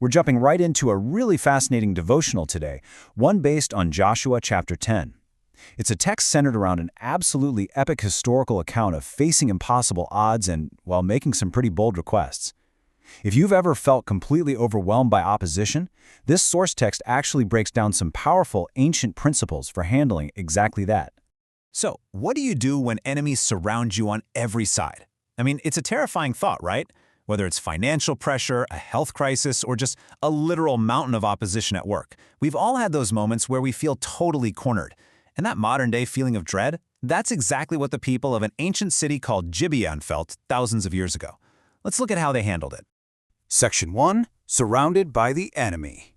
We're jumping right into a really fascinating devotional today, one based on Joshua chapter 10. It's a text centered around an absolutely epic historical account of facing impossible odds and, while making some pretty bold requests. If you've ever felt completely overwhelmed by opposition, this source text actually breaks down some powerful ancient principles for handling exactly that. So, what do you do when enemies surround you on every side? I mean, it's a terrifying thought, right? Whether it's financial pressure, a health crisis, or just a literal mountain of opposition at work. We've all had those moments where we feel totally cornered. And that modern-day feeling of dread, that's exactly what the people of an ancient city called Gibeon felt thousands of years ago. Let's look at how they handled it. Section 1. Surrounded by the enemy.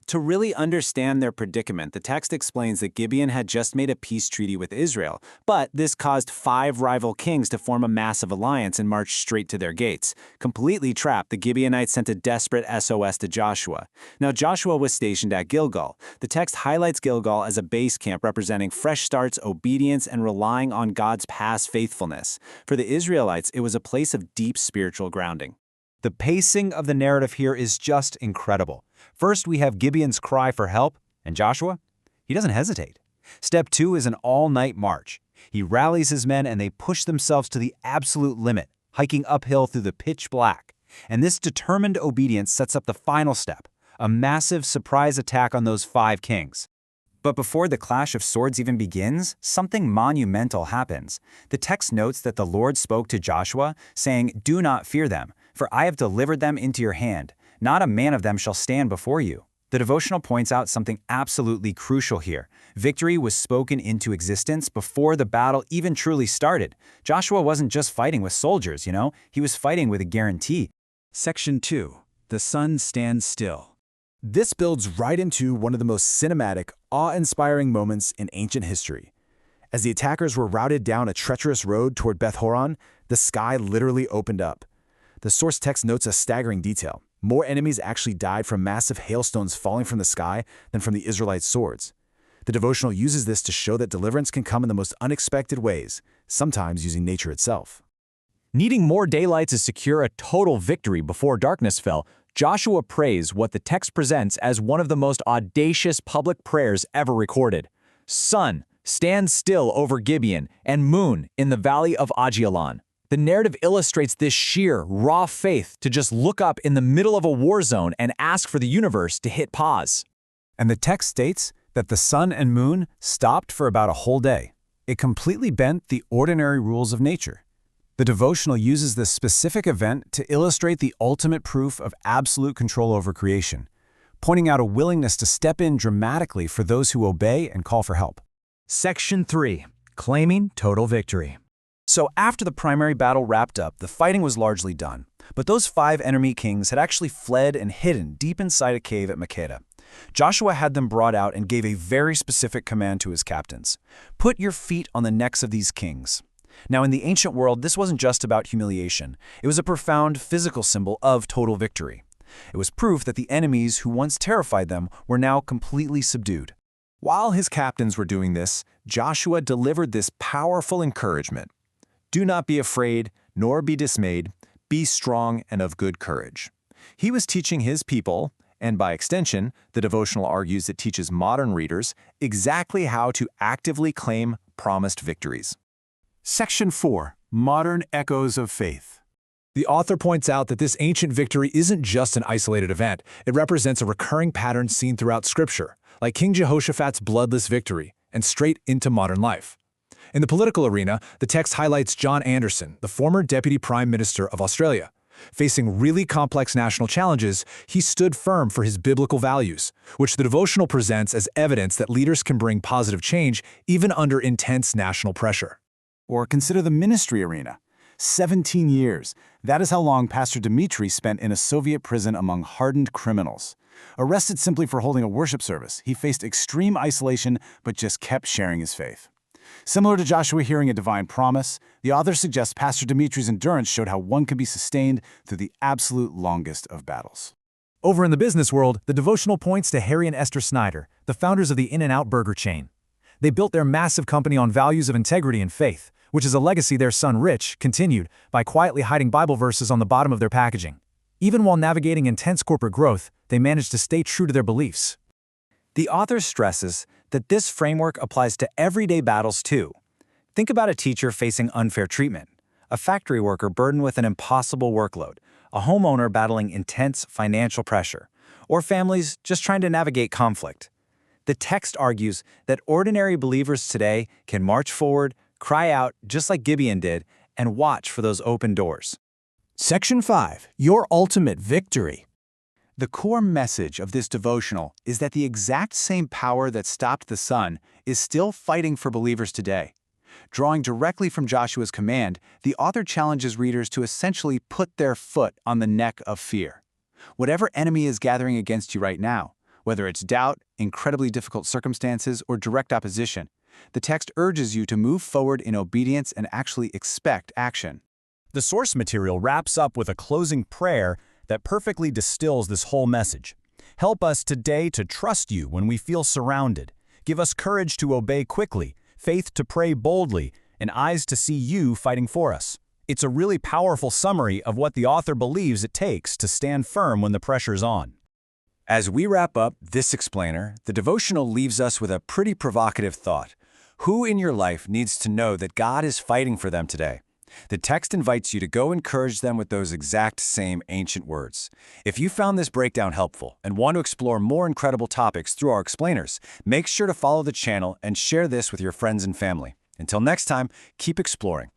To really understand their predicament, the text explains that Gibeon had just made a peace treaty with Israel, but this caused 5 rival kings to form a massive alliance and march straight to their gates. Completely trapped, the Gibeonites sent a desperate SOS to Joshua. Now, Joshua was stationed at Gilgal. The text highlights Gilgal as a base camp representing fresh starts, obedience, and relying on God's past faithfulness. For the Israelites, it was a place of deep spiritual grounding. The pacing of the narrative here is just incredible. First, we have Gibeon's cry for help, and Joshua? He doesn't hesitate. Step 2 is an all-night march. He rallies his men and they push themselves to the absolute limit, hiking uphill through the pitch black. And this determined obedience sets up the final step, a massive surprise attack on those 5 kings. But before the clash of swords even begins, something monumental happens. The text notes that the Lord spoke to Joshua, saying, "Do not fear them, for I have delivered them into your hand. Not a man of them shall stand before you." The devotional points out something absolutely crucial here. Victory was spoken into existence before the battle even truly started. Joshua wasn't just fighting with soldiers, he was fighting with a guarantee. Section 2. The sun stands still. This builds right into one of the most cinematic, awe-inspiring moments in ancient history. As the attackers were routed down a treacherous road toward Beth Horon, the sky literally opened up. The source text notes a staggering detail. More enemies actually died from massive hailstones falling from the sky than from the Israelites' swords. The devotional uses this to show that deliverance can come in the most unexpected ways, sometimes using nature itself. Needing more daylight to secure a total victory before darkness fell, Joshua prays what the text presents as one of the most audacious public prayers ever recorded. Sun, stand still over Gibeon, and moon in the valley of Ajalon. The narrative illustrates this sheer, raw faith to just look up in the middle of a war zone and ask for the universe to hit pause. And the text states that the sun and moon stopped for about a whole day. It completely bent the ordinary rules of nature. The devotional uses this specific event to illustrate the ultimate proof of absolute control over creation, pointing out a willingness to step in dramatically for those who obey and call for help. Section 3. Claiming total victory. So after the primary battle wrapped up, the fighting was largely done. But those 5 enemy kings had actually fled and hidden deep inside a cave at Makkedah. Joshua had them brought out and gave a very specific command to his captains. Put your feet on the necks of these kings. Now, in the ancient world, this wasn't just about humiliation. It was a profound physical symbol of total victory. It was proof that the enemies who once terrified them were now completely subdued. While his captains were doing this, Joshua delivered this powerful encouragement. Do not be afraid, nor be dismayed. Be strong and of good courage. He was teaching his people, and by extension, the devotional argues it teaches modern readers, exactly how to actively claim promised victories. Section 4. Modern Echoes of Faith. The author points out that this ancient victory isn't just an isolated event. It represents a recurring pattern seen throughout Scripture, like King Jehoshaphat's bloodless victory, and straight into modern life. In the political arena, the text highlights John Anderson, the former Deputy Prime Minister of Australia. Facing really complex national challenges, he stood firm for his biblical values, which the devotional presents as evidence that leaders can bring positive change even under intense national pressure. Or consider the ministry arena. 17 years. That is how long Pastor Dmitry spent in a Soviet prison among hardened criminals. Arrested simply for holding a worship service, he faced extreme isolation but just kept sharing his faith. Similar to Joshua hearing a divine promise, the author suggests Pastor Dmitry's endurance showed how one can be sustained through the absolute longest of battles. Over in the business world, the devotional points to Harry and Esther Snyder, the founders of the In-N-Out burger chain. They built their massive company on values of integrity and faith, which is a legacy their son Rich continued by quietly hiding Bible verses on the bottom of their packaging. Even while navigating intense corporate growth, they managed to stay true to their beliefs. The author stresses that this framework applies to everyday battles too. Think about a teacher facing unfair treatment, a factory worker burdened with an impossible workload, a homeowner battling intense financial pressure, or families just trying to navigate conflict. The text argues that ordinary believers today can march forward, cry out just like Gibeon did, and watch for those open doors. Section 5. Your ultimate victory. The core message of this devotional is that the exact same power that stopped the sun is still fighting for believers today. Drawing directly from Joshua's command, the author challenges readers to essentially put their foot on the neck of fear. Whatever enemy is gathering against you right now, whether it's doubt, incredibly difficult circumstances, or direct opposition, the text urges you to move forward in obedience and actually expect action. The source material wraps up with a closing prayer that perfectly distills this whole message. Help us today to trust you when we feel surrounded. Give us courage to obey quickly, faith to pray boldly, and eyes to see you fighting for us. It's a really powerful summary of what the author believes it takes to stand firm when the pressure's on. As we wrap up this explainer, the devotional leaves us with a pretty provocative thought. Who in your life needs to know that God is fighting for them today? The text invites you to go encourage them with those exact same ancient words. If you found this breakdown helpful and want to explore more incredible topics through our explainers, make sure to follow the channel and share this with your friends and family. Until next time, keep exploring.